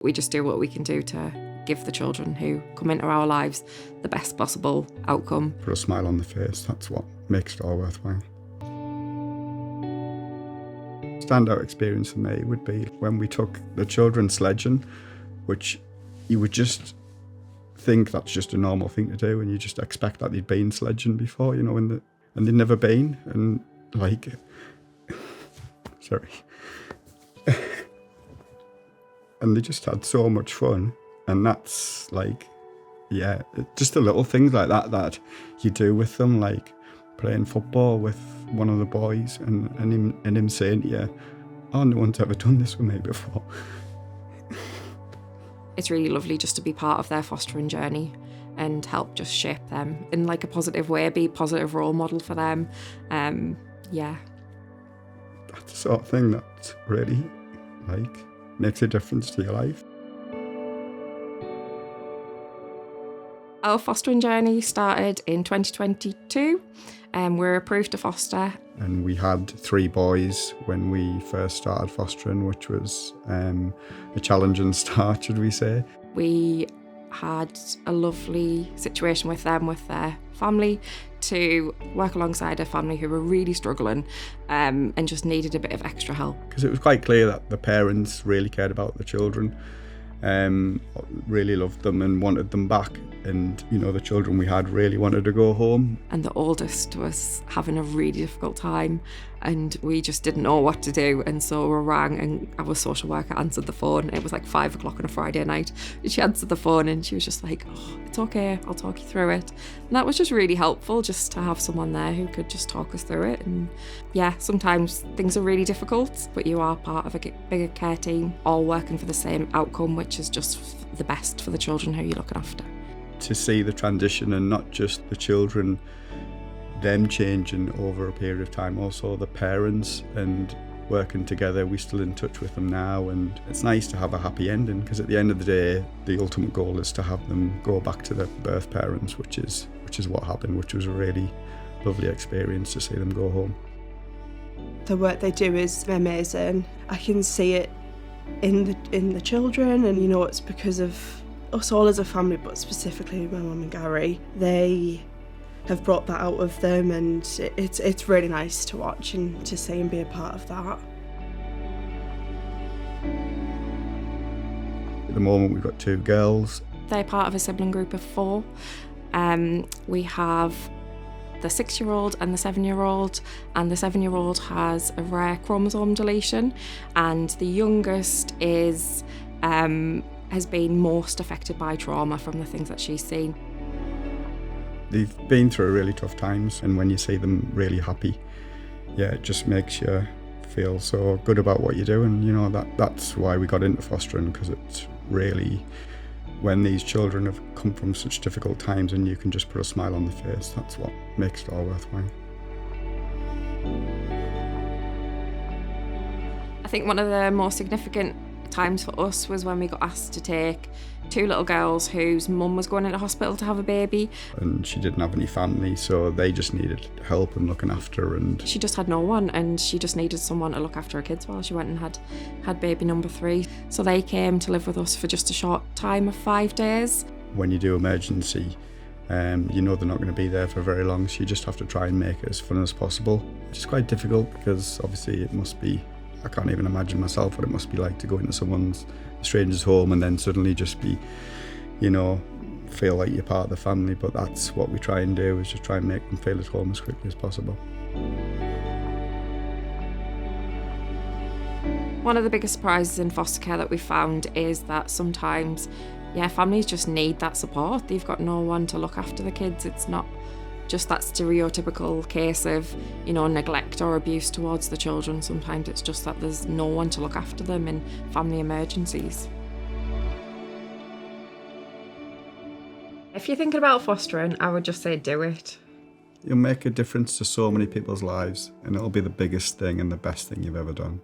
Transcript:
We just do what we can do to give the children who come into our lives the best possible outcome. Put a smile on the face, that's what makes it all worthwhile. Standout experience for me would be when we took the children sledging, which you would just think that's just a normal thing to do, and you just expect that they'd been sledging before, and they'd never been, and sorry. And they just had so much fun, and that's just the little things like that you do with them, like playing football with one of the boys and him saying to you, "Oh, no one's ever done this with me before." It's really lovely just to be part of their fostering journey and help just shape them in a positive way, be a positive role model for them. Yeah. That's the sort of thing that really makes a difference to your life. Our fostering journey started in 2022. We're approved to foster. And we had 3 boys when we first started fostering, which was a challenging start, should we say. We had a lovely situation with them, with their family, to work alongside a family who were really struggling and just needed a bit of extra help. Because it was quite clear that the parents really cared about the children, really loved them and wanted them back. And, the children we had really wanted to go home. And the oldest was having a really difficult time, and we just didn't know what to do. And so we rang, and our social worker answered the phone. It was 5 o'clock on a Friday night. And she answered the phone and she was just like, "Oh, it's okay, I'll talk you through it." And that was just really helpful, just to have someone there who could just talk us through it. And yeah, sometimes things are really difficult, but you are part of a bigger care team, all working for the same outcome, which is just the best for the children who you're looking after. To see the transition, and not just the children, them changing over a period of time, also the parents, and working together. We're still in touch with them now, and it's nice to have a happy ending, because at the end of the day, the ultimate goal is to have them go back to their birth parents, which is what happened, which was a really lovely experience to see them go home. The work they do is amazing. I can see it in the children, and it's because of us all as a family, but specifically my mum and Gary. They have brought that out of them, and it's really nice to watch and to see and be a part of that. At the moment we've got 2 girls. They're part of a sibling group of 4. We have the 6-year-old and the 7-year-old, and the 7-year-old has a rare chromosome deletion, and the youngest has been most affected by trauma from the things that she's seen. They've been through really tough times, and when you see them really happy, it just makes you feel so good about what you do. And that's why we got into fostering, because it's really, when these children have come from such difficult times and you can just put a smile on their face, that's what makes it all worthwhile. I think one of the more significant times for us was when we got asked to take 2 little girls whose mum was going into hospital to have a baby. And she didn't have any family, so they just needed help and looking after, and she just had no one, and she just needed someone to look after her kids while she went and had baby number 3. So they came to live with us for just a short time of 5 days. When you do emergency, they're not going to be there for very long, so you just have to try and make it as fun as possible, which is quite difficult, because obviously it must be, I can't even imagine myself what it must be like to go into a stranger's home and then suddenly just be, feel like you're part of the family. But that's what we try and do, is just try and make them feel at home as quickly as possible. One of the biggest surprises in foster care that we found is that sometimes, families just need that support. They've got no one to look after the kids. It's not just that stereotypical case of, neglect or abuse towards the children. Sometimes it's just that there's no one to look after them in family emergencies. If you're thinking about fostering, I would just say do it. You'll make a difference to so many people's lives, and it'll be the biggest thing and the best thing you've ever done.